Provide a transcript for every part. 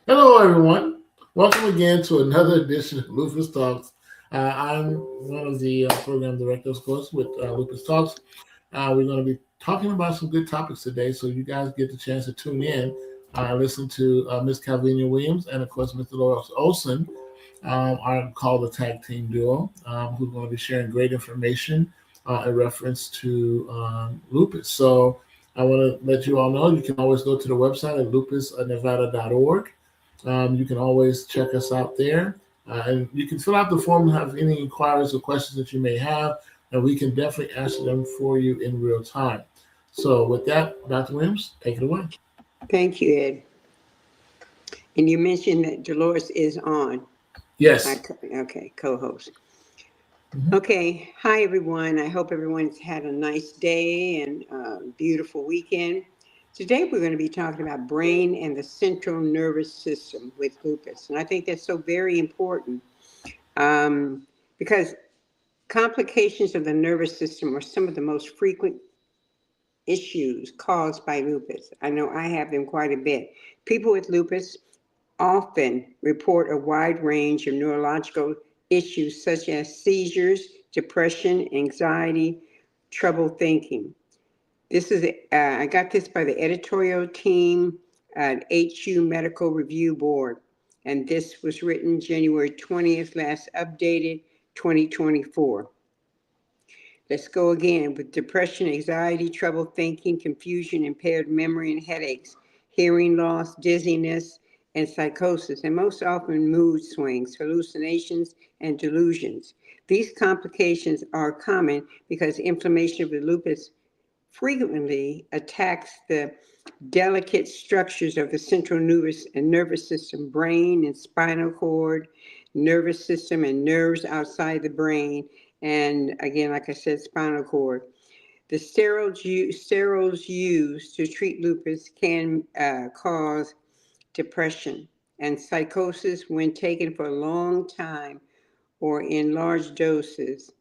Hello, everyone. Welcome again to another edition of Lupus Talks. I'm one of the program directors, of course, with Lupus Talks. We're going to be talking about some good topics today, so you guys get the chance to tune in and listen to Miss Calvinia Williams and, of course, Mr. Loris Olson, are called the tag team duo, who's going to be sharing great information in reference to lupus. So I want to let you all know you can always go to the website at lupusnevada.org. You can always check us out there. And you can fill out the form and have any inquiries or questions that you may have, and we can definitely answer them for you in real time. So, with that, Dr. Williams, take it away. Thank you, Ed. And you mentioned that Dolores is on. Yes. Okay, co-host. Mhm. Okay, hi everyone. I hope everyone's had a nice day and beautiful weekend. Today we're going to be talking about brain and the central nervous system with lupus, and I think that's so very important because complications of the nervous system are some of the most frequent issues caused by lupus. I know I have them quite a bit. People with lupus often report a wide range of neurological issues such as seizures, depression, anxiety, trouble thinking. This is I got this by the editorial team at HU Medical Review Board, and this was written January 20th, last updated 2024. Let's go again with depression, anxiety, trouble thinking, confusion, impaired memory, and headaches, hearing loss, dizziness, and psychosis, and most often mood swings, hallucinations, and delusions. These complications are common because inflammation of the lupus frequently attacks the delicate structures of the central nervous system, brain and spinal cord, nervous system, and nerves outside the brain. And again, like I said, spinal cord. The steroids used to treat lupus can cause depression and psychosis when taken for a long time or in large doses.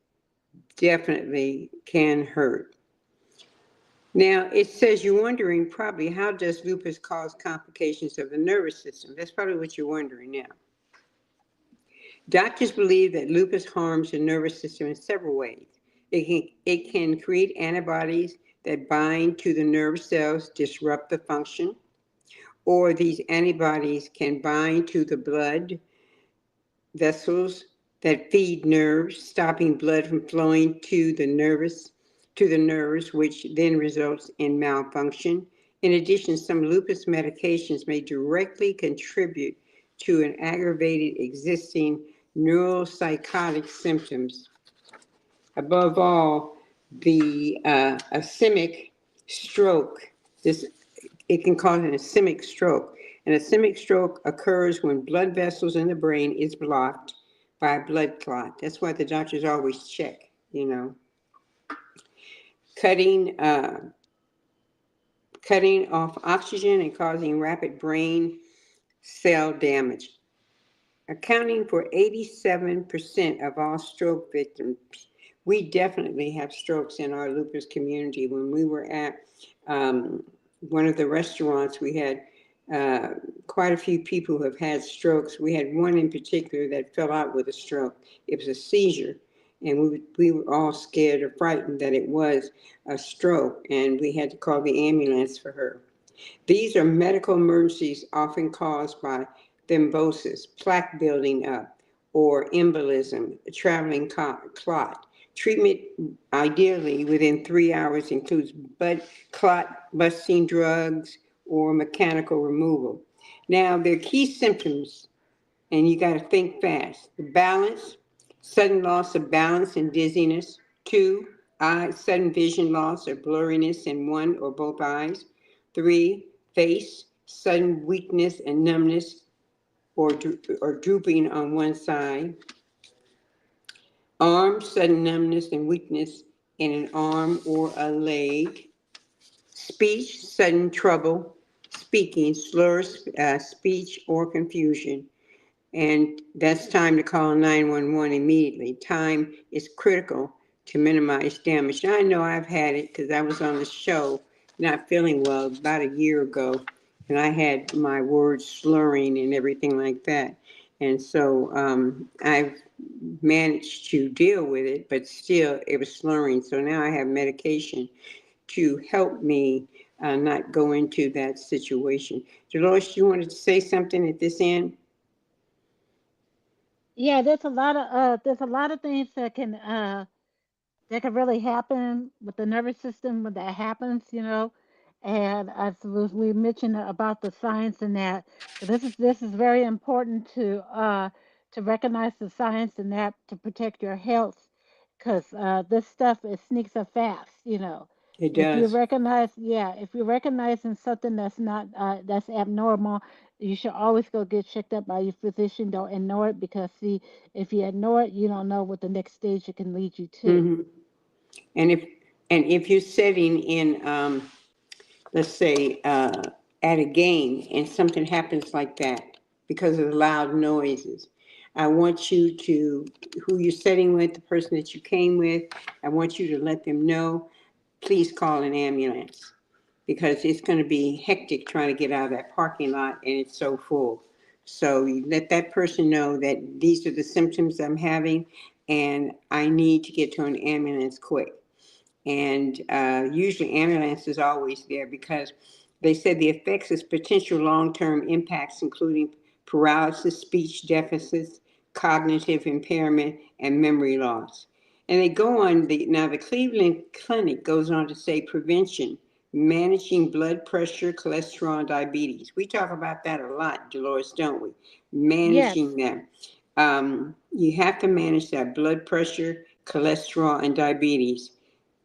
Definitely can hurt. Now, it says you're wondering probably how does lupus cause complications of the nervous system? That's probably what you're wondering now. Doctors believe that lupus harms the nervous system in several ways. It can create antibodies that bind to the nerve cells, disrupt the function, or these antibodies can bind to the blood vessels that feed nerves, stopping blood from flowing to the nerves, which then results in malfunction. In addition, some lupus medications may directly contribute to an aggravated existing neuropsychotic symptoms. Above all, the ischemic stroke. This it can cause an ischemic stroke. An ischemic stroke occurs when blood vessels in the brain is blocked by a blood clot. That's why the doctors always check. Cutting cutting off oxygen and causing rapid brain cell damage. Accounting for 87% of all stroke victims. We definitely have strokes in our lupus community. When we were at um, one of the restaurants, we had quite a few people who have had strokes. We had one in particular that fell out with a stroke. It was a seizure, and we were all scared or frightened that it was a stroke, and we had to call the ambulance for her. These are medical emergencies often caused by thrombosis, plaque building up, or embolism, a traveling clot. Treatment, ideally within 3 hours, includes blood clot busting drugs or mechanical removal. Now, there are key symptoms, and you got to think fast. The balance, sudden loss of balance and dizziness. Two, sudden vision loss or blurriness in one or both eyes. Three, face, sudden weakness and numbness or drooping on one side. Arm, sudden numbness and weakness in an arm or a leg. Speech, sudden trouble speaking, slurs, speech, or confusion. And that's time to call 911 immediately. Time is critical to minimize damage. Now, I know I've had it because I was on the show not feeling well about a year ago, and I had my words slurring and everything like that. And so I've managed to deal with it, but still it was slurring. So now I have medication to help me not go into that situation. Dolores, you wanted to say something at this end? Yeah, there's a lot of things that can really happen with the nervous system when that happens, you know. And as we mentioned about the science and that, 'cause this is very important to recognize the science and that to protect your health, because this stuff it sneaks up fast, you know. It If you does. recognize, yeah, if you're recognizing something that's not that's abnormal, you should always go get checked up by your physician. Don't ignore it because see, if you ignore it, you don't know what the next stage it can lead you to. Hmm. And if you're sitting in, let's say, at a game and something happens like that because of the loud noises, I want you to, who you're sitting with, the person that you came with, I want you to let them know, please call an ambulance because it's going to be hectic trying to get out of that parking lot and it's so full. So you let that person know that these are the symptoms I'm having and I need to get to an ambulance quick. And usually ambulance is always there because they said the effects of potential long-term impacts including paralysis, speech deficits, cognitive impairment, and memory loss. And they go on, now the Cleveland Clinic goes on to say prevention, managing blood pressure, cholesterol, and diabetes. We talk about that a lot, Dolores, don't we? Yes. Managing them. You have to manage that blood pressure, cholesterol, and diabetes,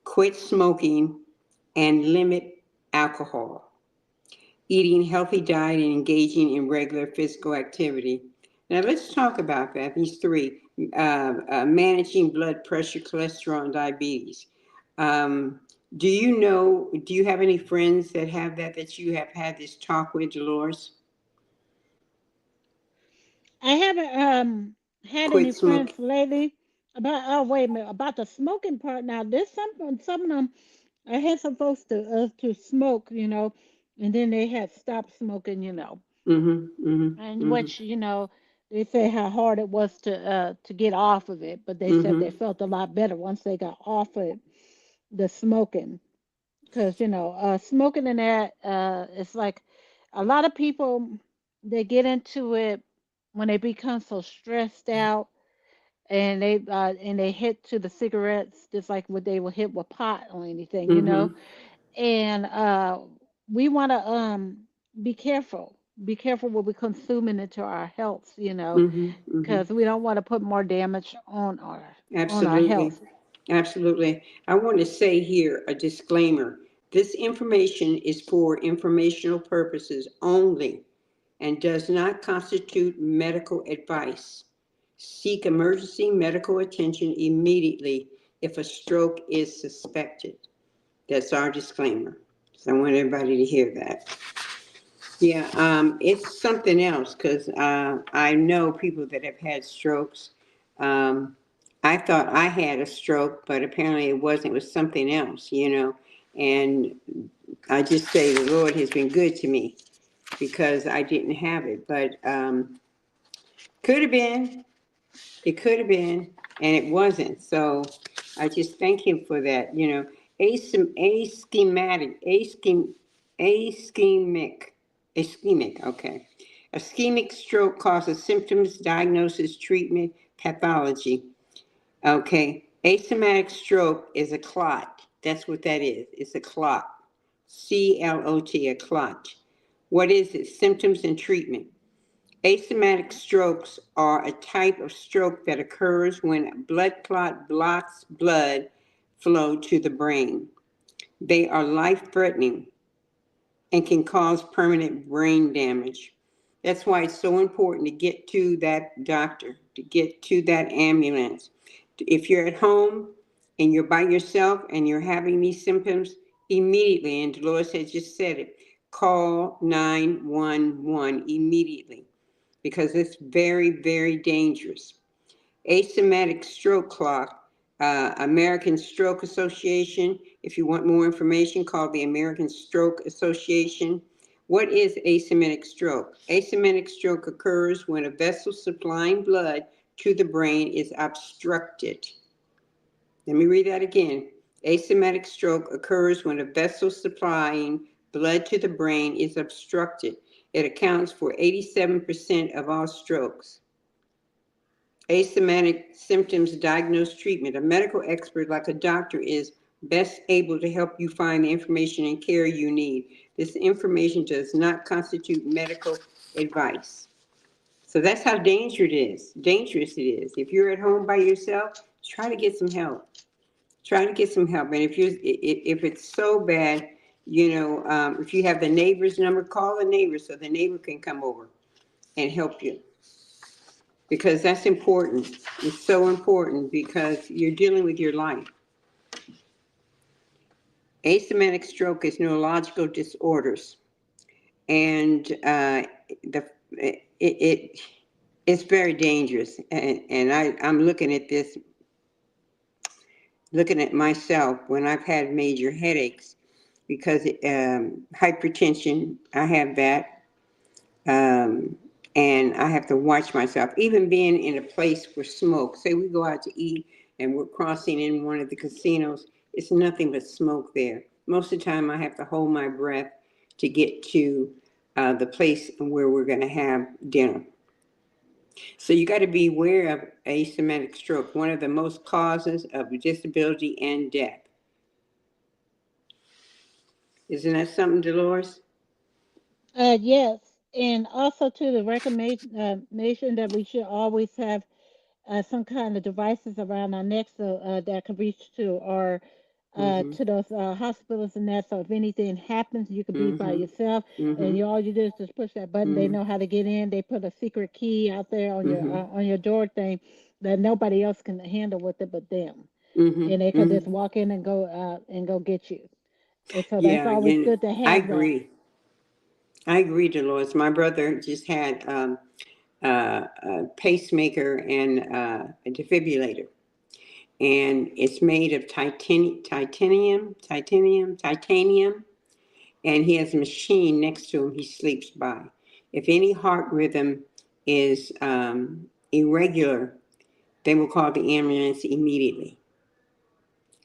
quit smoking, and limit alcohol, eating healthy diet and engaging in regular physical activity. Now let's talk about that, these three, managing blood pressure, cholesterol, and diabetes. Um, do you have any friends that have that you have had this talk with, Dolores? I haven't had any Quit smoking. friends lately about wait a minute about the smoking part. Now there's some of them I had some folks to smoke, you know, and then they had stopped smoking, you know, Mm-hmm, and mm-hmm, which you know they say how hard it was to get off of it, but they said they mm-hmm, felt a lot better once they got off of the smoking, because you know smoking and that it's like a lot of people they get into it when they become so stressed out and they hit to the cigarettes just like what they would hit with pot or anything, you know. mm-hmm, And we want to be careful. Be careful what we're consuming into our health, you know, mm-hmm, mm-hmm. because we don't want to put more damage on our Absolutely. health. Absolutely. I want to say here a disclaimer. This information is for informational purposes only and does not constitute medical advice. Seek emergency medical attention immediately if a stroke is suspected. That's our disclaimer. So I want everybody to hear that. Yeah, it's something else because I know people that have had strokes. Um, I thought I had a stroke, but apparently it wasn't. It was something else, you know. And I just say the Lord has been good to me because I didn't have it, but could have been. It could have been, and it wasn't. So I just thank him for that. You know, ischemic, ischemic. Okay, ischemic stroke causes symptoms, diagnosis, treatment, pathology. Okay, asymptomatic stroke is a clot. That's what that is. It's a clot. CLOT, a clot. What is it? Symptoms and treatment. Asymptomatic strokes are a type of stroke that occurs when a blood clot blocks blood flow to the brain. They are life threatening and can cause permanent brain damage. That's why it's so important to get to that doctor, to get to that ambulance. If you're at home and you're by yourself and you're having these symptoms, immediately, and Dolores has just said it, call 911 immediately because it's very, very dangerous. Asymptomatic stroke clock, American Stroke Association. If you want more information, call the American Stroke Association What is asymmetric stroke? Asymmetric stroke occurs when a vessel supplying blood to the brain is obstructed. Let me read that again. Asymmetric stroke occurs when a vessel supplying blood to the brain is obstructed. It accounts for 87% of all strokes. Asymptomatic symptoms, diagnose, treatment. A medical expert like a doctor is best able to help you find the information and care you need. This information does not constitute medical advice. So that's how dangerous it is. If you're at home by yourself, try to get some help. Try to get some help. And if it's so bad, if you have the neighbor's number, call the neighbor so the neighbor can come over and help you. Because that's important. It's so important because you're dealing with your life. Asymmetric stroke is neurological disorders, and it's very dangerous. And I'm looking at this, looking at myself when I've had major headaches because hypertension. I have that. And I have to watch myself. Even being in a place where smoke, say we go out to eat and we're crossing in one of the casinos, it's nothing but smoke there. Most of the time I have to hold my breath to get to the place where we're going to have dinner. So you got to be aware of asymmetric stroke, one of the most causes of disability and death. Isn't that something, Dolores? Yes, and also to the recommendation that we should always have some kind of devices around our neck so that can reach to or Mm-hmm. to those hospitals and that. So if anything happens, you can be by Mm-hmm. yourself, and Mm-hmm. all you do is just push that button. They Mm-hmm. know how to get in. They put a secret key out there Mm-hmm. on your door thing that nobody else can handle with it but them, Mm-hmm. and they can Mm-hmm. just walk in and go get you. And so that's Yeah, always good to I have that. agree. I agree, Dolores. My brother just had a pacemaker and a defibrillator, and it's made of titanium, and he has a machine next to him he sleeps by. If any heart rhythm is irregular, they will call the ambulance immediately.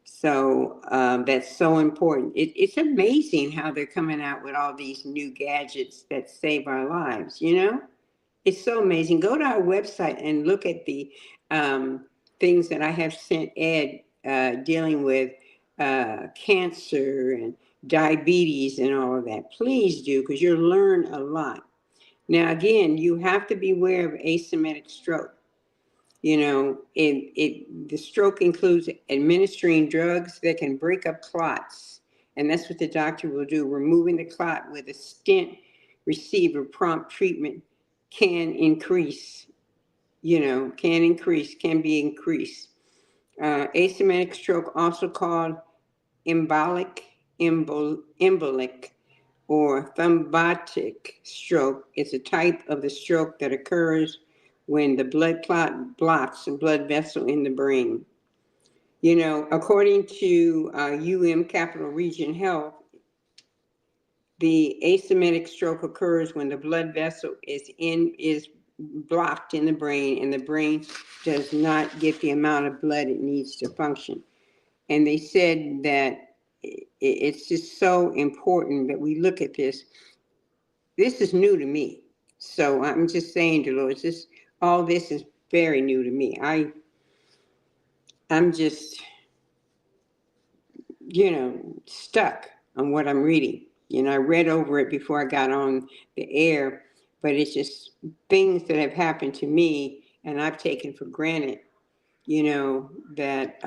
So that's so important. It's amazing how they're coming out with all these new gadgets that save our lives. It's so amazing. Go to our website and look at the things that I have sent Ed dealing with cancer and diabetes and all of that. Please do, because you'll learn a lot. Now, again, you have to be aware of asymmetric stroke. The stroke includes administering drugs that can break up clots. And that's what the doctor will do. Removing the clot with a stent receiver prompt treatment can increase, can be increased. Asymmetric stroke, also called embolic, or thrombotic stroke, is a type of the stroke that occurs when the blood clot blocks a blood vessel in the brain. According to Capital Region Health, the asymmetric stroke occurs when the blood vessel is blocked in the brain, and the brain does not get the amount of blood it needs to function. And they said that it's just so important that we look at this. This is new to me. So I'm just saying, Dolores, all this is very new to me. I'm just, stuck on what I'm reading. I read over it before I got on the air, but it's just things that have happened to me and I've taken for granted, that,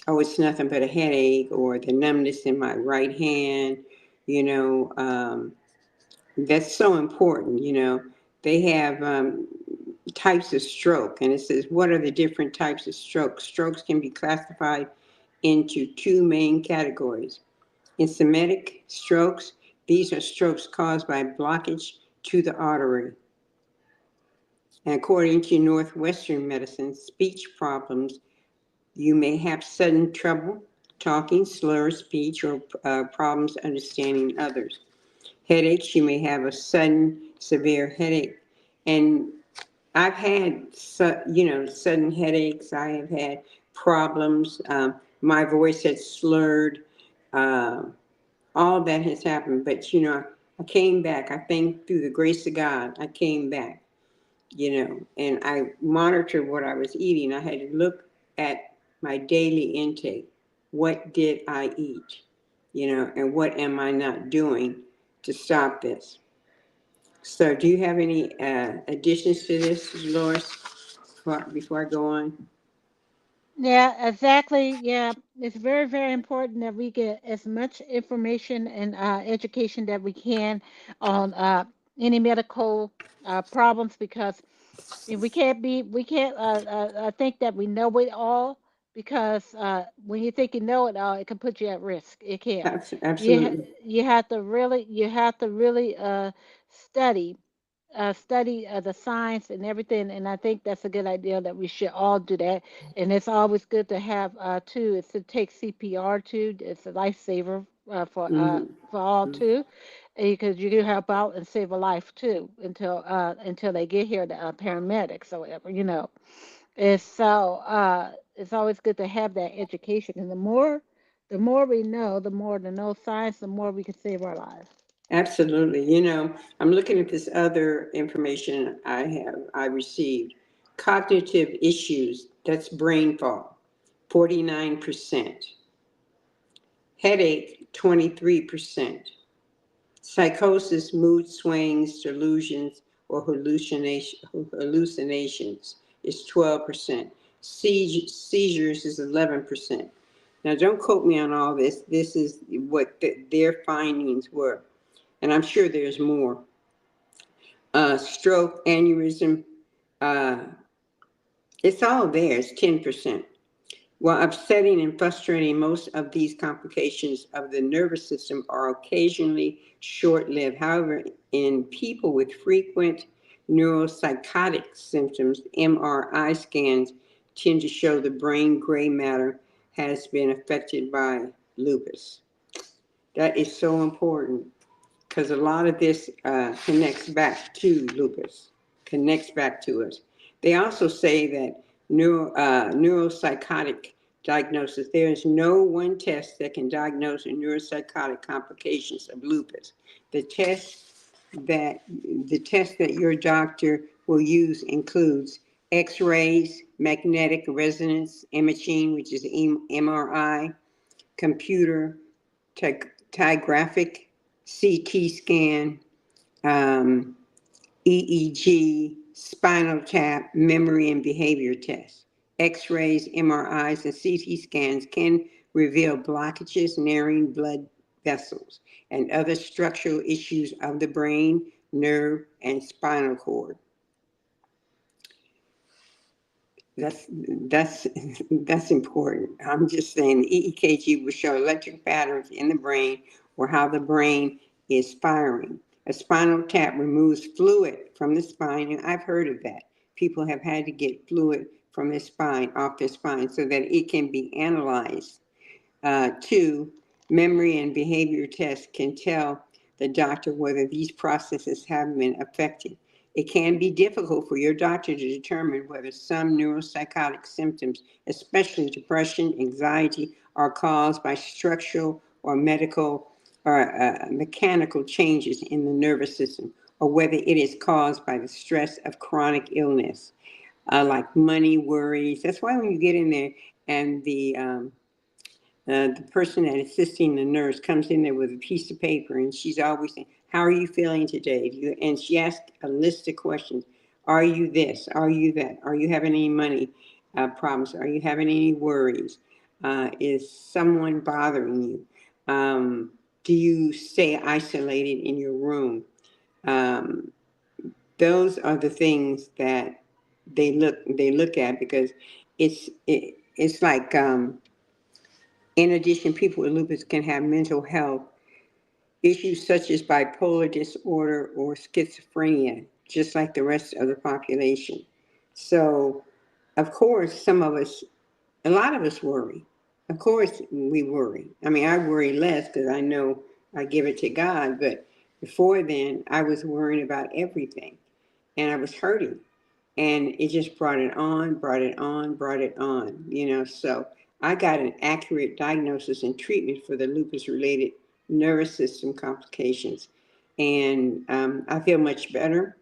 it's nothing but a headache, or the numbness in my right hand, you know, um, that's so important. They have types of stroke, and it says, what are the different types of stroke? Strokes can be classified into two main categories. Ischemic strokes, these are strokes caused by blockage to the artery. And according to Northwestern Medicine, speech problems, you may have sudden trouble talking, slur speech, or problems understanding others. headaches. You may have a sudden severe headache. And I've had, sudden headaches. I have had problems. My voice has slurred. All that has happened. But, I came back. I think through the grace of God, I came back, and I monitored what I was eating. I had to look at my daily intake. What did I eat? And what am I not doing to stop this? So, do you have any additions to this, Dolores, before I go on? Yeah, exactly. Yeah, it's very, very important that we get as much information and education that we can on any medical problems, because we can't think that we know it all, because when you think you know it all, it can put you at risk. It can. Absolutely. You have to really study study the science and everything, and I think that's a good idea that we should all do that. And it's always good to have too, is to take CPR too. It's a lifesaver for all Hmm. too, because you can help out and save a life too until they get here, the paramedics or whatever, it's so it's always good to have that education, and the more we know, the more to know science, the more we can save our lives. Absolutely. I'm looking at this other information I received. Cognitive issues, that's brain fog, 49%. Headache, 23%. Psychosis, mood swings, delusions, or hallucinations is 12%. Seizures is 11%. Now, don't quote me on all this. This is what their findings were, and I'm sure there's more. Stroke, aneurysm, uh, it's all there. It's 10%. While upsetting and frustrating, most of these complications of the nervous system are occasionally short lived. However, in people with frequent neuropsychotic symptoms, MRI scans tend to show the brain gray matter has been affected by lupus. That is so important, because a lot of this connects back to lupus, connects back to us. They also say that neuropsychotic diagnosis, there is no one test that can diagnose a neuropsychotic complications of lupus. The test that the test that your doctor will use includes X-rays, magnetic resonance imaging, which is MRI, computer tygraphic CT scan, um, EEG, spinal tap, memory and behavior tests. X-rays, MRIs, and CT scans can reveal blockages, narrowing blood vessels, and other structural issues of the brain, nerve, and spinal cord. That's that's that's important. I'm just saying the EEKG will show electric patterns in the brain or how the brain is firing. A spinal tap removes fluid from the spine, and I've heard of that. People have had to get fluid from their spine, off their spine, so that it can be analyzed. Two, memory and behavior tests can tell the doctor whether these processes have been affected. It can be difficult for your doctor to determine whether some neuropsychotic symptoms, especially depression, anxiety, are caused by structural or medical or mechanical changes in the nervous system, or whether it is caused by the stress of chronic illness, like money worries. That's why when you get in there and the person that is assisting the nurse comes in there with a piece of paper, and she's always saying, "How are you feeling today?" And she asks a list of questions. Are you this? Are you that? Are you having any money problems? Are you having any worries? Is someone bothering you? Do you stay isolated in your room? Um, those are the things that they look at, because it's like, in addition, people with lupus can have mental health issues such as bipolar disorder or schizophrenia, just like the rest of the population. So, of course, a lot of us worry. Of course, we worry. I mean, I worry less because I know I give it to God, but Before then, I was worrying about everything, and I was hurting, and it just brought it on, brought it on, brought it on, So I got an accurate diagnosis and treatment for the lupus related nervous system complications. And I feel much better.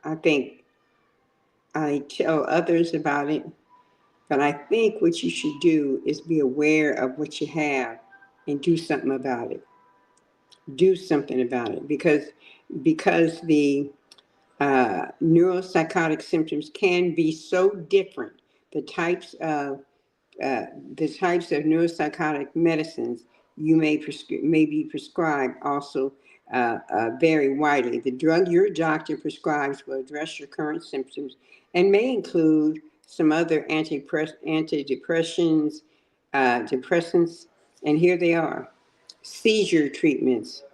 I think I tell others about it, but I think what you should do is be aware of what you have and do something about it. Do something about it because the neuropsychotic symptoms can be so different. The types of uh, the types of neuropsychotic medicines you may be prescribed also vary widely. The drug your doctor prescribes will address your current symptoms and may include some other antidepressants, depressants, and here they are: seizure treatments,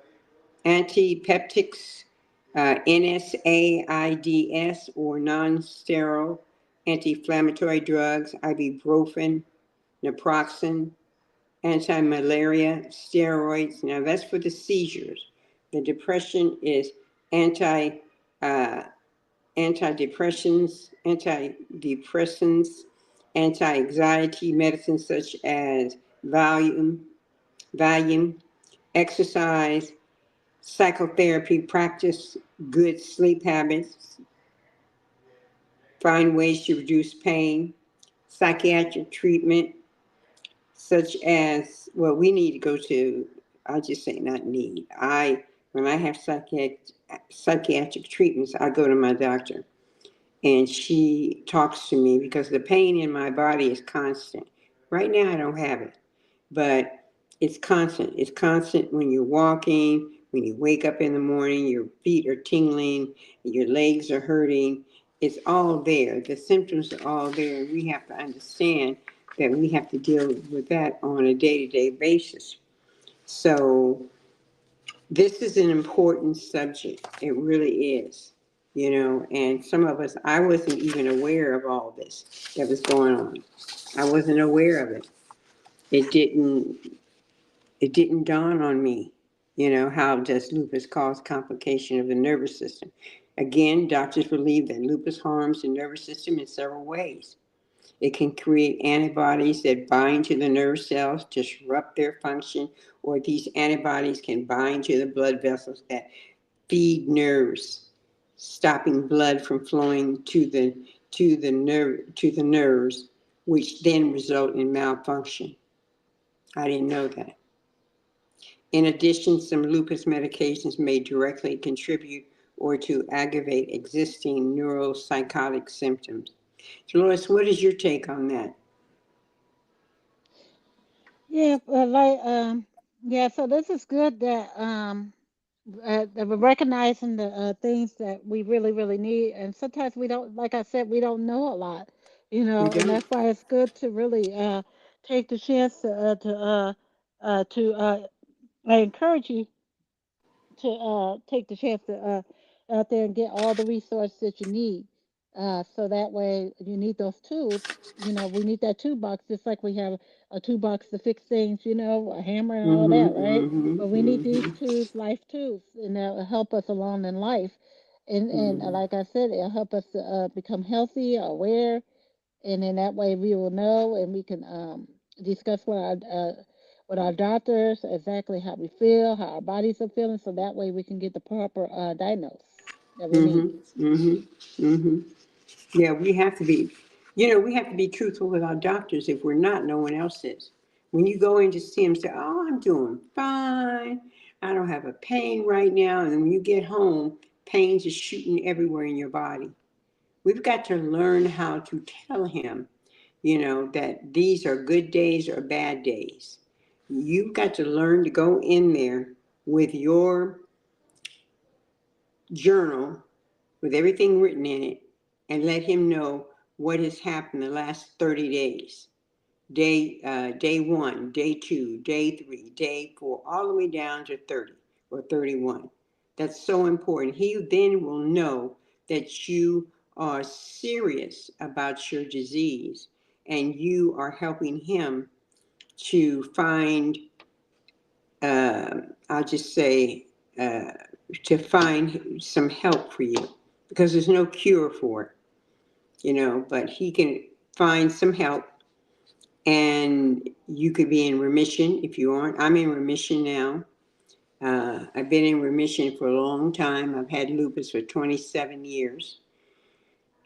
antipeptics, NSAIDs or non-steroidal anti-inflammatory drugs, ibuprofen, naproxen, anti-malaria, steroids. Now that's for the seizures. The depression is anti uh, antidepressants, anti-anxiety medicines such as Valium, exercise, psychotherapy, practice good sleep habits, find ways to reduce pain, psychiatric treatment, such as, well, we need to go to, I just say not need. When I have psychiatric treatments, I go to my doctor and she talks to me because the pain in my body is constant. Right now, I don't have it, but it's constant. It's constant when you're walking, when you wake up in the morning, your feet are tingling, your legs are hurting. It's all there. The symptoms are all there. And we have to understand that we have to deal with that on a day-to-day basis. So this is an important subject. It really is. And some of us, I wasn't even aware of all this that was going on. I wasn't aware of it. It didn't it didn't dawn on me, how does lupus cause complication of the nervous system? Again, doctors believe that lupus harms the nervous system in several ways. It can create antibodies that bind to the nerve cells, disrupt their function, or these antibodies can bind to the blood vessels that feed nerves, stopping blood from flowing to the nerves, which then result in malfunction. I didn't know that. In addition, some lupus medications may directly contribute or to aggravate existing neuropsychotic symptoms. Dolores, what is your take on that? Yeah, yeah. So this is good that we're recognizing the things that we really, really need, and sometimes we don't. Like I said, we don't know a lot, We and don't? that's why it's good to really take the chance to I encourage you to take the chance to out there and get all the resources that you need. So that way, if you need those tools, we need that toolbox, just like we have a toolbox to fix things, a hammer and all Mm-hmm, that, right? mm-hmm, But we need these mm-hmm, tools, life tools, and that will help us along in life. And mm-hmm, like I said, it'll help us to become healthy, aware, and then that way we will know and we can discuss with our doctors exactly how we feel, how our bodies are feeling, so that way we can get the proper diagnosis that we need. mm-hmm, mm-hmm, mm-hmm. Yeah, we have to be truthful with our doctors. If we're not, no one else is. When you go in to see them, say, "Oh, I'm doing fine. I don't have a pain right now." And then when you get home, pains are shooting everywhere in your body. We've got to learn how to tell him, that these are good days or bad days. You've got to learn to go in there with your journal with everything written in it and let him know what has happened the last 30 days. Day 1, day 2, day 3, day 4, all the way down to 30 or 31. That's so important. He then will know that you are serious about your disease and you are helping him to find, I'll just say, to find some help for you, because there's no cure for it, but he can find some help, and you could be in remission if you aren't. I'm in remission now. I've been in remission for a long time. I've had lupus for 27 years.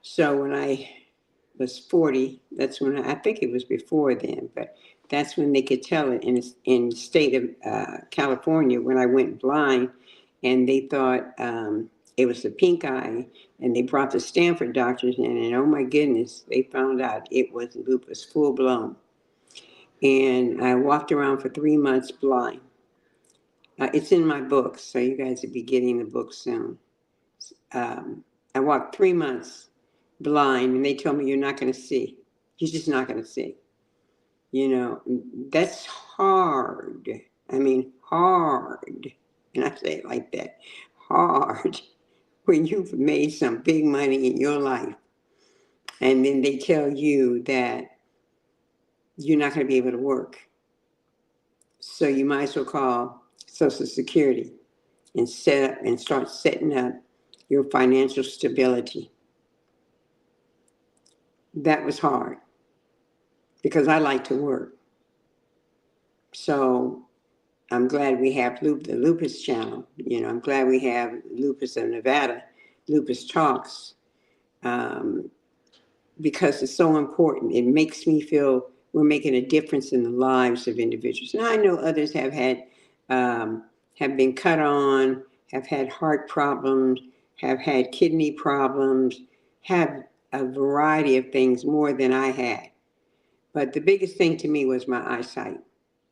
So when I was 40, that's when I think it was before then, but that's when they could tell it in the state of California when I went blind, and they thought it was the pink eye, and they brought the Stanford doctors in, and oh my goodness, they found out it was lupus full blown. And I walked around for 3 months blind. It's in my book, so you guys will be getting the book soon. I walked 3 months blind, and they told me, you're not going to see. You're just not going to see. That's hard. I mean, hard. And I say it like that. Hard. When you've made some big money in your life, and then they tell you that you're not going to be able to work. So you might as well call Social Security and start setting up your financial stability. That was hard because I like to work. So I'm glad we have the Lupus channel. I'm glad we have Lupus of Nevada, Lupus Talks, because it's so important. It makes me feel we're making a difference in the lives of individuals. Now I know others have been cut on, have had heart problems, have had kidney problems, have a variety of things more than I had. But the biggest thing to me was my eyesight.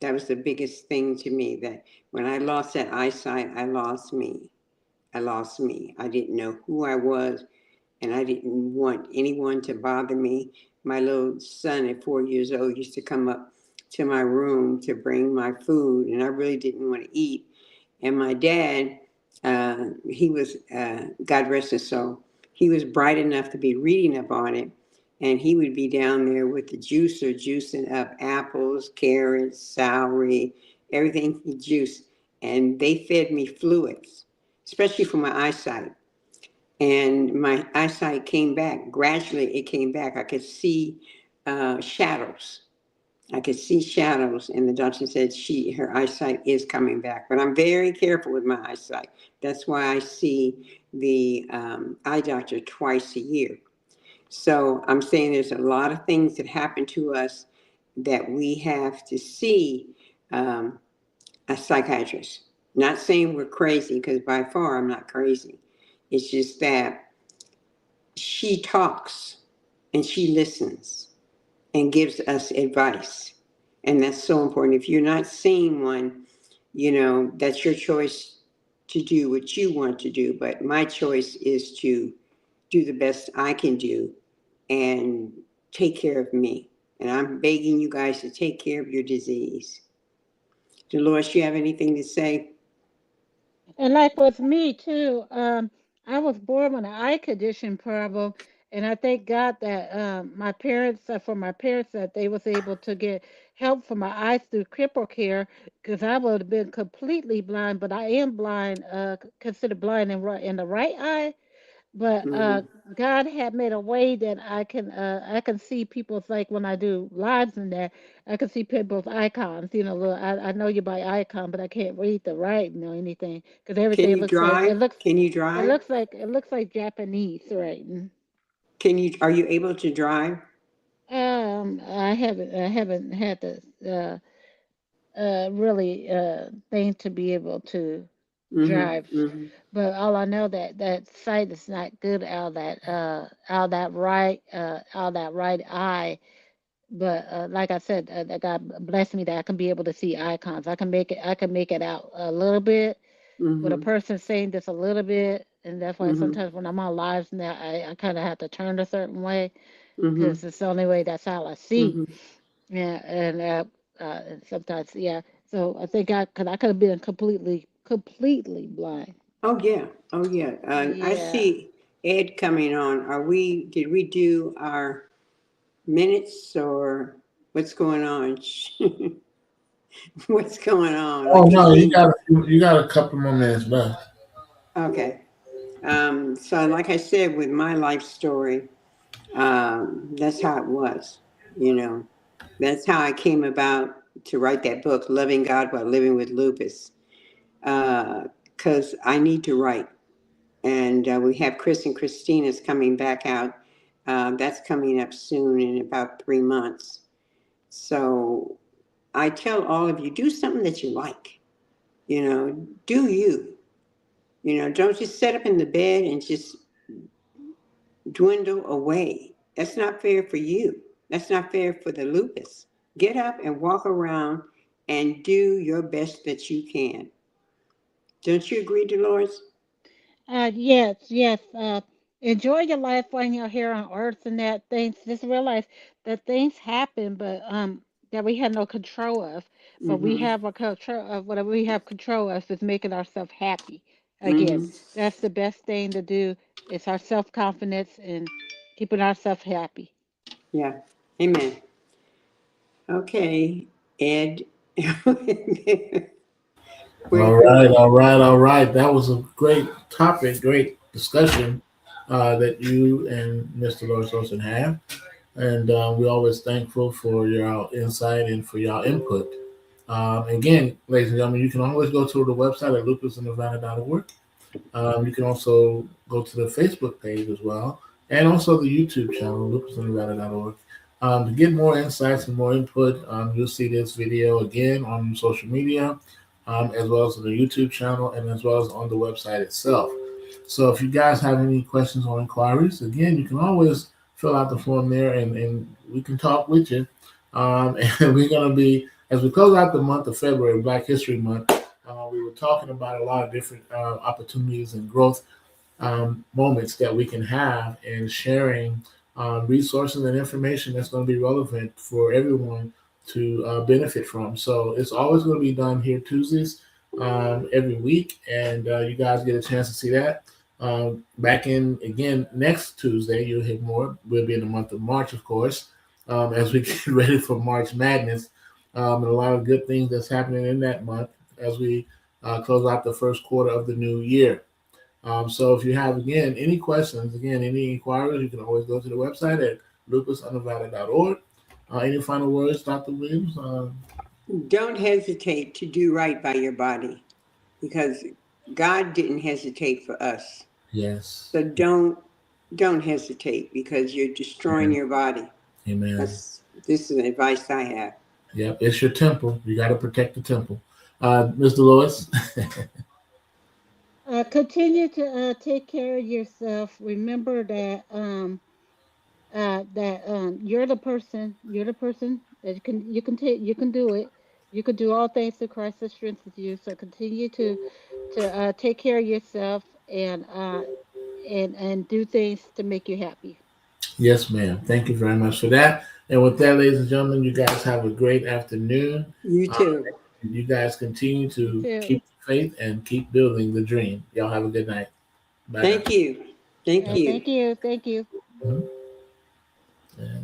That was the biggest thing to me, that when I lost that eyesight, I lost me. I lost me. I didn't know who I was, and I didn't want anyone to bother me. My little son at 4 years old used to come up to my room to bring my food, and I really didn't want to eat. And my dad, he was, God rest his soul, he was bright enough to be reading up on it. And he would be down there with the juicer, juicing up apples, carrots, celery, everything he juiced. And they fed me fluids, especially for my eyesight. And my eyesight came back. Gradually, it came back. I could see shadows. I could see shadows, and the doctor said her eyesight is coming back. But I'm very careful with my eyesight. That's why I see the eye doctor twice a year. So I'm saying there's a lot of things that happen to us that we have to see a psychiatrist. Not saying we're crazy, because by far I'm not crazy. It's just that she talks and she listens and gives us advice. And that's so important. If you're not seeing one, that's your choice to do what you want to do. But my choice is to do the best I can do and take care of me. And I'm begging you guys to take care of your disease. Dolores, you have anything to say? And like with me too, I was born with an eye condition problem, and I thank God that my parents, for my parents, that they was able to get help for my eyes through cripple care, because I would have been completely blind. But I am blind, considered blind in the right eye. But Mm-hmm. God had made a way that I can see people's, like when I do lives and that, I can see people's icons. I know you by icon, but I can't read the writing or anything because Can everything you drive? Can you drive? it looks like Japanese writing. Are you able to drive? I haven't had the really thing to be able to drive. Mm-hmm. Mm-hmm. But all I know that sight is not good out of that right eye. But like I said, that God blessed me that I can be able to see icons. I can make it out a little bit with a Mm-hmm. person saying just a little bit, and that's why Mm-hmm. sometimes when I'm on lives now, I kind of have to turn a certain way Mm-hmm. because it's the only way that's how I see. Mm-hmm. Yeah, and sometimes, yeah. So I think because I could have been completely blind. Oh yeah. Oh yeah. I Yeah. see Ed coming on. Did we do our minutes or what's going on? What's going on? Oh Like you no, see, you got a couple more minutes left. okay. So like I said, with my life story, that's how it was. You know, that's how I came about to write that book, Loving God While Living with Lupus. Because I need to write. And we have Chris and Christina's coming back out. That's coming up soon in about 3 months. So I tell all of you, do something that you like. You know, do you. You know, don't just sit up in the bed and just dwindle away. That's not fair for you. That's not fair for the lupus. Get up and walk around and do your best that you can. Don't you agree, Dolores? Yes, yes. Enjoy your life while you're here on Earth and that things. Just realize that things happen, but that we have no control of. But we Mm-hmm. have a control of whatever we have control of is making ourselves happy. Again, Mm-hmm. that's the best thing to do. It's our self confidence and keeping ourselves happy. Yeah. Amen. Okay, Ed. All We're right, good. all right, all right. That was a great topic, great discussion that you and Mr. Lawrence Olson have. And we're always thankful for your insight and for your input. Again, ladies and gentlemen, you can always go to the website at lupusofnevada.org. You can also go to the Facebook page as well, and also the YouTube channel, lupusofnevada.org. To get more insights and more input, you'll see this video again on social media, as well as on the YouTube channel, and as well as on the website itself. So if you guys have any questions or inquiries, again, you can always fill out the form there, and we can talk with you. And we're going to be, as we close out the month of February, Black History Month, we were talking about a lot of different opportunities and growth moments that we can have in sharing resources and information that's going to be relevant for everyone to benefit from. So it's always going to be done here Tuesdays every week, and you guys get a chance to see that. Back in again next Tuesday, you'll hear more. We'll be in the month of March, of course, as we get ready for March Madness, and a lot of good things that's happening in that month as we close out the first quarter of the new year. So if you have, again, any questions, again, any inquiries, you can always go to the website at lupusofnevada.org. Any final words, Dr. Williams? Don't hesitate to do right by your body because God didn't hesitate for us. Yes. So don't hesitate because you're destroying Amen. your body. Amen. That's this is the advice I have. Yep, it's your temple. You got to protect the temple. Mr. Lewis? Continue to take care of yourself. Remember that you're the person. You're the person that you can do it. You can do all things through Christ that strengthens you. So continue to take care of yourself and do things to make you happy. Yes, ma'am. Thank you very much for that. And with that, ladies and gentlemen, you guys have a great afternoon. You Uh, too. you guys continue You to too. keep the faith and keep building the dream. Y'all have a good night. Bye now. Thank you. Thank Thank you. you. Thank you. Mhm. And